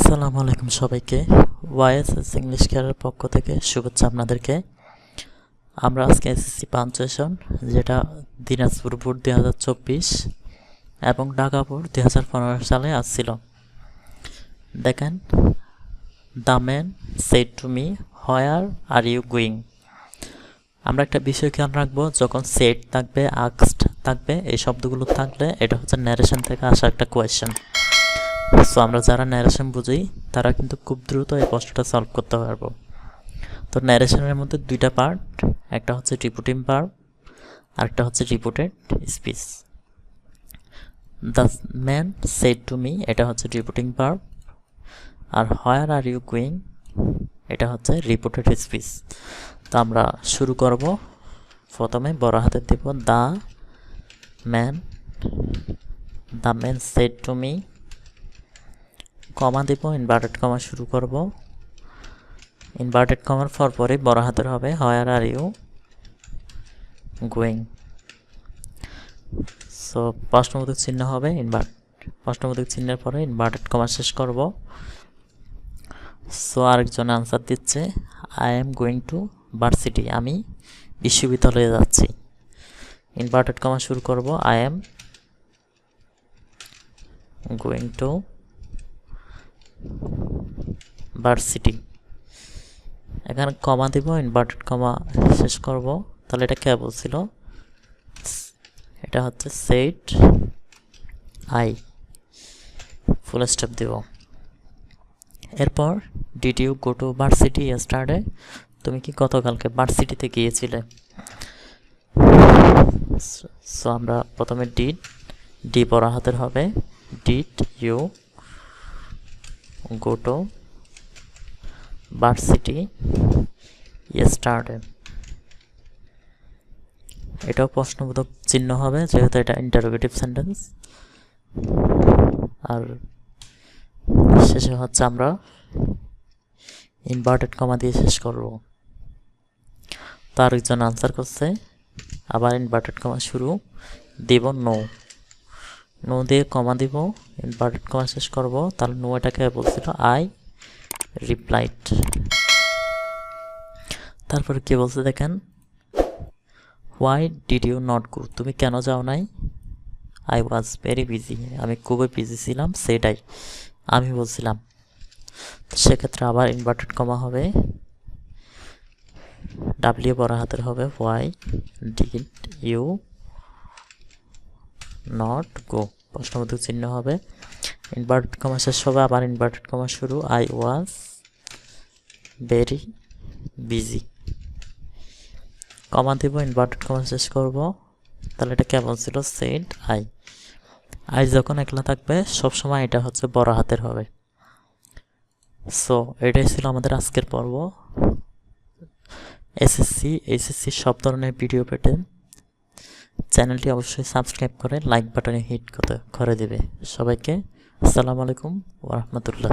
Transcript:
আসসালামু আলাইকুম সবাইকে। ওয়াইএসএস ইংলিশ কেয়ারের পক্ষ থেকে শুভেচ্ছা আপনাদেরকে। আমরা আজকে এসএসসি পাঞ্চুয়েশন যেটা দিনাজপুর বোর্ড 2024 এবং ঢাকা বোর্ড 2015 সালে আসছিল। দেখেন, the man said to me where are you going. আমরা একটা বিষয় খেয়াল রাখবো, যখন সেড থাকবে, আস্কড থাকবে, এই শব্দগুলো থাকলে এটা হচ্ছে ন্যারেশন থেকে আসা একটা কোয়েশ্চেন। সো আমরা যারা ন্যারেশন বুঝি তারা কিন্তু খুব দ্রুত এই প্রশ্নটা সলভ করতে পারবো। তো ন্যারেশনের মধ্যে দুইটা পার্ট, একটা হচ্ছে রিপোর্টিং পার্ট আর একটা হচ্ছে reported speech. The man said to me এটা হচ্ছে রিপোর্টিং পার্ট, আর হোয়ার আর ইউ গোয়িং এটা হচ্ছে রিপোর্টেড স্পিচ। তো আমরা শুরু করব। প্রথমে বড় হাতের দিব the man said to me, comma দিব, ইনভার্টেড কমা শুরু করব। ইনভার্টেড কমার পরে বড় হাতের হবে হোয়ার আর ইউ গোয়িং। সো প্রশ্নবোধক চিহ্ন হবে প্রশ্নবোধক চিহ্নের পরে ইনভার্টেড কমা শেষ করব। সো আরেকজন আনসার দিচ্ছে I am going to varsity, আমি বিশ্ববিদ্যালয়ে যাচ্ছি। ইনভার্টেড কমা শুরু করব, I am going to varsity. এখানে কমা দিব, ইনভার্টেড কমা শেষ করব। তাহলে এটা কে বলছিল? এটা হচ্ছে সেড আই, ফুল স্টপ দিব। এরপর did you go to varsity yesterday, তুমি কি গতকালকে ভার্সিটিতে গিয়েছিলে? সো আমরা প্রথমে ডি বড় হাতের হবে, did you go to varsity yesterday. এটাও প্রশ্নবোধক চিহ্ন হবে যেহেতু এটা ইন্টারোগেটিভ সেন্টেন্স। আর শেষে হচ্ছে আমরা ইনভার্টেড কমা দিয়ে শেষ করব। তো আরেকজন আনসার করছে, আবার ইনভার্টেড কমা শুরু দিব, নো দিয়ে কমা দিব, ইনভার্টেড কমা শেষ করব। তাহলে নো এটাকে বলছিল আই রিপ্লাইড। তারপরে কি বলছে দেখেন, why did you not go, তুমি কেন যাও নাই? আই ওয়াজ ভেরি বিজি, আমি খুবই বিজি ছিলাম, সেটাই আমি বলছিলাম। তো সেক্ষেত্রে আবার ইনভার্টেড কমা হবে, ডাব্লিউ বড় হাতের হবে, why did you not go, প্রশ্নবোধক চিহ্ন হবে, ইনভার্টেড কমা শেষ হবে, আবার ইনভার্টেড কমা শুরু, আই ওয়াজ ভেরি বিজি। কমা দিব, ইনভার্টেড কমা শেষ করব। তাহলে এটা কেমন ছিল? সেড আই যখন একলা থাকবে সবসময় এটা হচ্ছে বড় হাতের হবে। সো এটাই ছিল আমাদের আজকের পর্ব। এইচএসসি সব ধরনের ভিডিও পেতে চ্যানেলটি অবশ্যই সাবস্ক্রাইব করে লাইক বাটনে হিট করে দেবে। সবাইকে আসসালামু আলাইকুম ওয়া রাহমাতুল্লাহ।